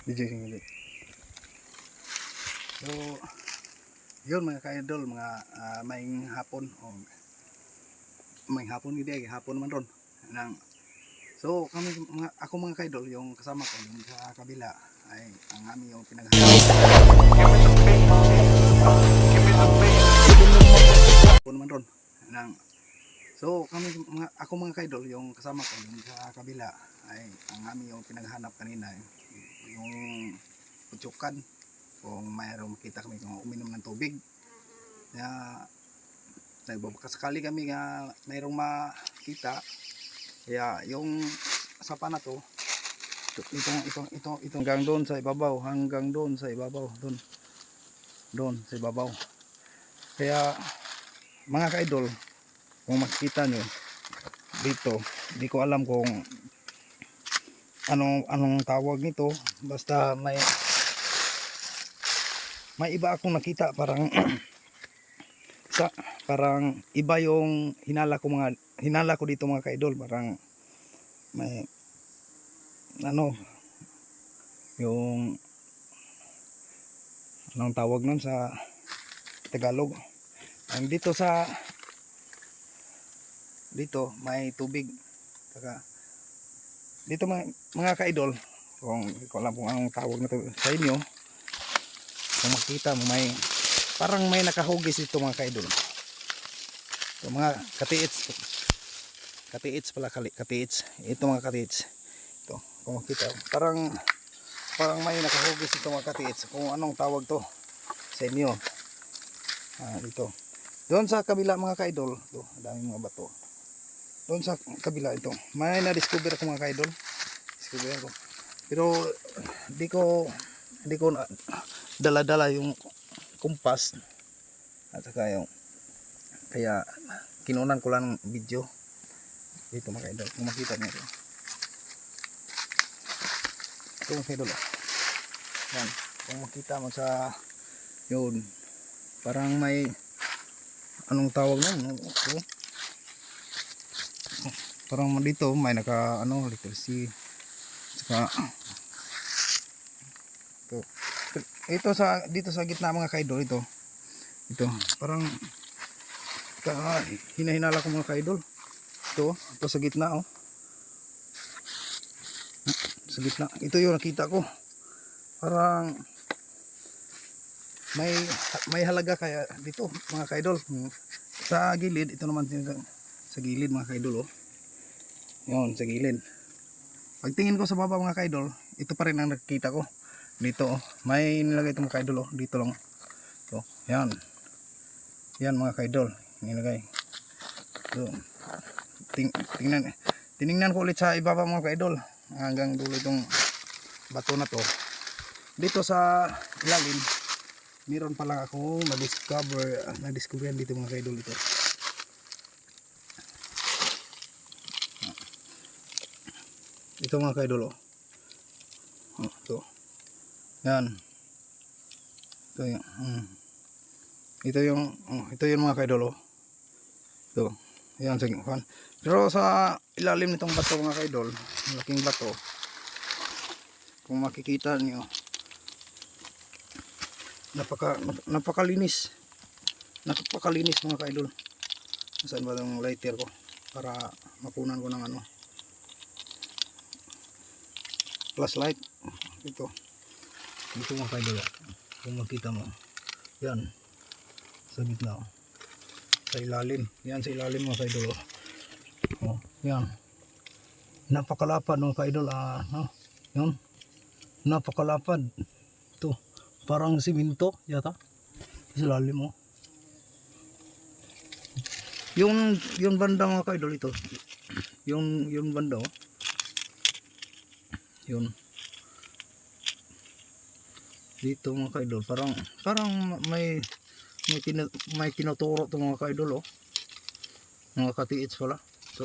DJ hindi. So, yun mga ka-idol, mga maing hapon o maing hapon hindi, hapon naman ron. So, kami ako mga ka-idol, yung kasama ko yung sa kabila ay ang aming yung hapon naman ron. So, ako mga ka-idol, yung kasama ko yung sa kabila ay ang aming yung pinaghanap kanina, yung putsukan. Kung mayroong makita kami kung uminom ng tubig na nagbabakasakali kami nga mayroong makita, kaya yung sapa na to itong hanggang doon sa ibabaw, doon sa ibabaw. Kaya mga ka-idol, kung makikita nyo dito, di ko alam kung anong tawag nito, basta may iba akong nakita, parang parang iba yung hinala ko dito mga ka-idol. Parang may yung anong tawag nun sa Tagalog, ang dito may tubig. Saka dito mga ka-idol, kung alam kung anong tawag na to sa inyo, kung makita mo parang may nakahugis dito mga ka-idol. So, mga katiits pala, ito mga katiits ito, kung makita parang may nakahugis dito mga katiits. Kung anong tawag to sa inyo, dito doon sa kabila mga ka-idol, ito daming mga bato doon sa kabila. Ito may na-discover ako mga ka-idol, pero di ko dala-dala yung kumpas at saka yung, kaya kinunan ko lang video dito mga idol. Kung makita nyo ito mga idol, yan, kung makita mo sa yun, parang may anong tawag nun, parang dito may literacy, saka ito dito sa gitna mga ka-idol, ito parang hinahinala ko mga ka-idol, ito sa gitna, sa gitna, ito yung nakita ko, parang may halaga kaya dito mga ka-idol. Sa gilid, ito naman sa gilid mga ka-idol, yun sa gilid. Pagtingin ko sa baba mga ka-idol, ito pa rin ang nakikita ko dito, may nilagay ito mga ka-idol, dito lang. So, yan mga ka-idol, nilagay. So, tiningnan ko ulit sa ibaba mga ka-idol, hanggang dulo itong bato na to. Dito sa ilalim, meron pa lang ako na-discover dito mga ka-idol. Ito mga ka-idol, ito. Yan. Ito yung mga ka-idol, ito. Yan, sige. Pero sa ilalim nitong bato mga ka-idol, malaking bato, kung makikita niyo, napakalinis mga ka-idol. Saan ba yung lighter ko para mapunan ko ng flashlight. Ito mga ka-idol, kung makita mo, yan sa gitna, sa ilalim, yan sa ilalim mga ka-idol, yan, napakalapad mga ka-idol, yan, napakalapad. Ito parang siminto yata sa ilalim, yung banda mga ka-idol, ito yung banda, yun dito mga ka-idol, parang may tinuturo to mga ka-idol, mga katiits pala. So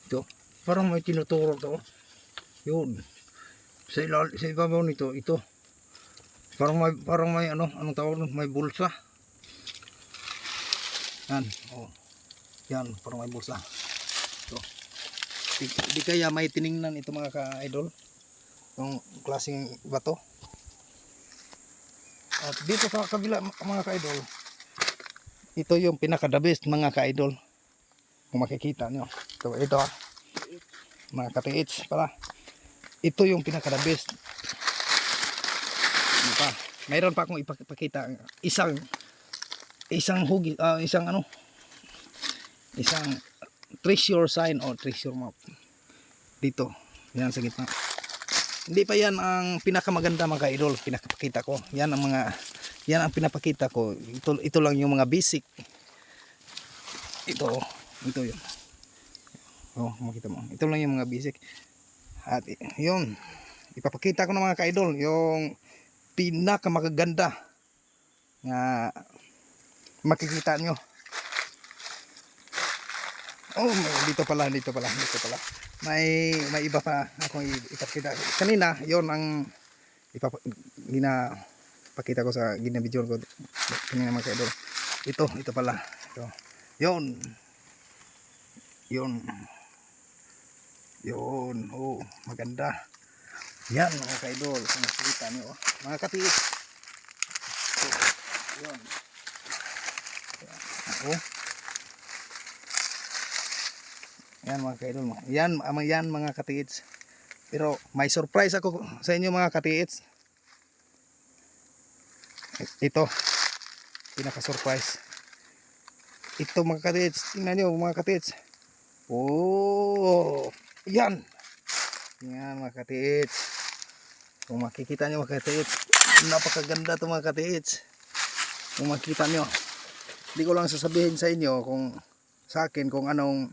ito parang may tinuturo to, yun sa ibabaw nito, ito parang may anong tawag nun, may bulsa. Yan, yan, parang may bulsa. So di kaya may tiningnan ito mga ka-idol, yung klaseng bato. At dito sa kabila mga ka-idol, ito yung pinaka-the best mga ka-idol. Kung makikita nyo. Ito mga katiits pala. Ito yung pinaka-the best. Diba? Mayroon pa akong ipakita isang hugi, isang treasure sign o treasure map. Dito, yan sa gitna. Hindi pa yan ang pinakamaganda mga ka-idol, pinapakita ko. Yan ang pinapakita ko. Ito lang yung mga basic. Ito yun. Oh, makita mo. Ito lang yung mga basic. At yun, ipapakita ko ng mga ka-idol yung pinakamaganda na makikita nyo. Oh, dito pala. May iba pa akong ipakita. Kanina, yon ang ginapakita ko sa ginabidyon ko kanina mga ka-idol. Ito pala. Ito. Yon. Oh, maganda. Yan mga ka-idol. Kung nakikita nyo, mga katiit. Yon. Oh. Yan mga ka-idol. Yan mga katiits. Pero may surprise ako sa inyo mga katiits. Ito. Pinaka-surprise. Ito mga katiits. Tingnan nyo mga katiits. Oh. Yan. Yan mga katiits. Kung makikita nyo mga katiits. Napakaganda ito mga katiits. Kung makikita nyo. Hindi ko lang sasabihin sa inyo kung sa akin kung anong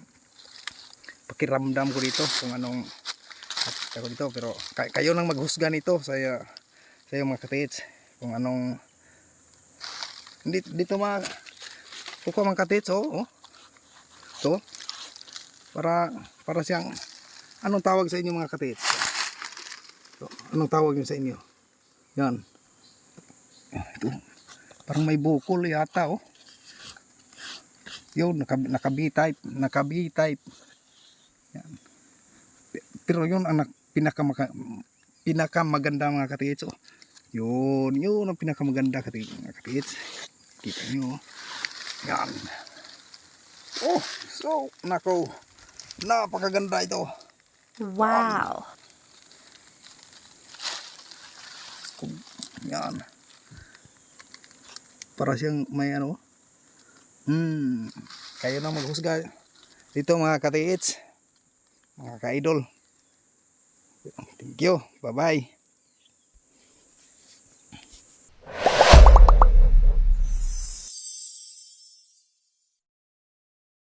pakiramdam ko dito, kung anong ako dito, pero kayo nang maghusga nito sa mga katiits kung anong dito mga kuko mga katiits. To para siyang anong tawag sa inyo mga katiits? Anong tawag yun sa inyo? Yan. Ito. Parang may bukol yata yun, naka-B-type. Yan. Pero yun ang pinakamaganda mga katiits. Yun ang pinakamaganda mga katiits. Kita nyo. Yan. So nako, napakaganda ito. Wow. Yan. Para siyang may kayo na maghusga dito mga katiits, mga ka-idol. Thank you. Bye bye.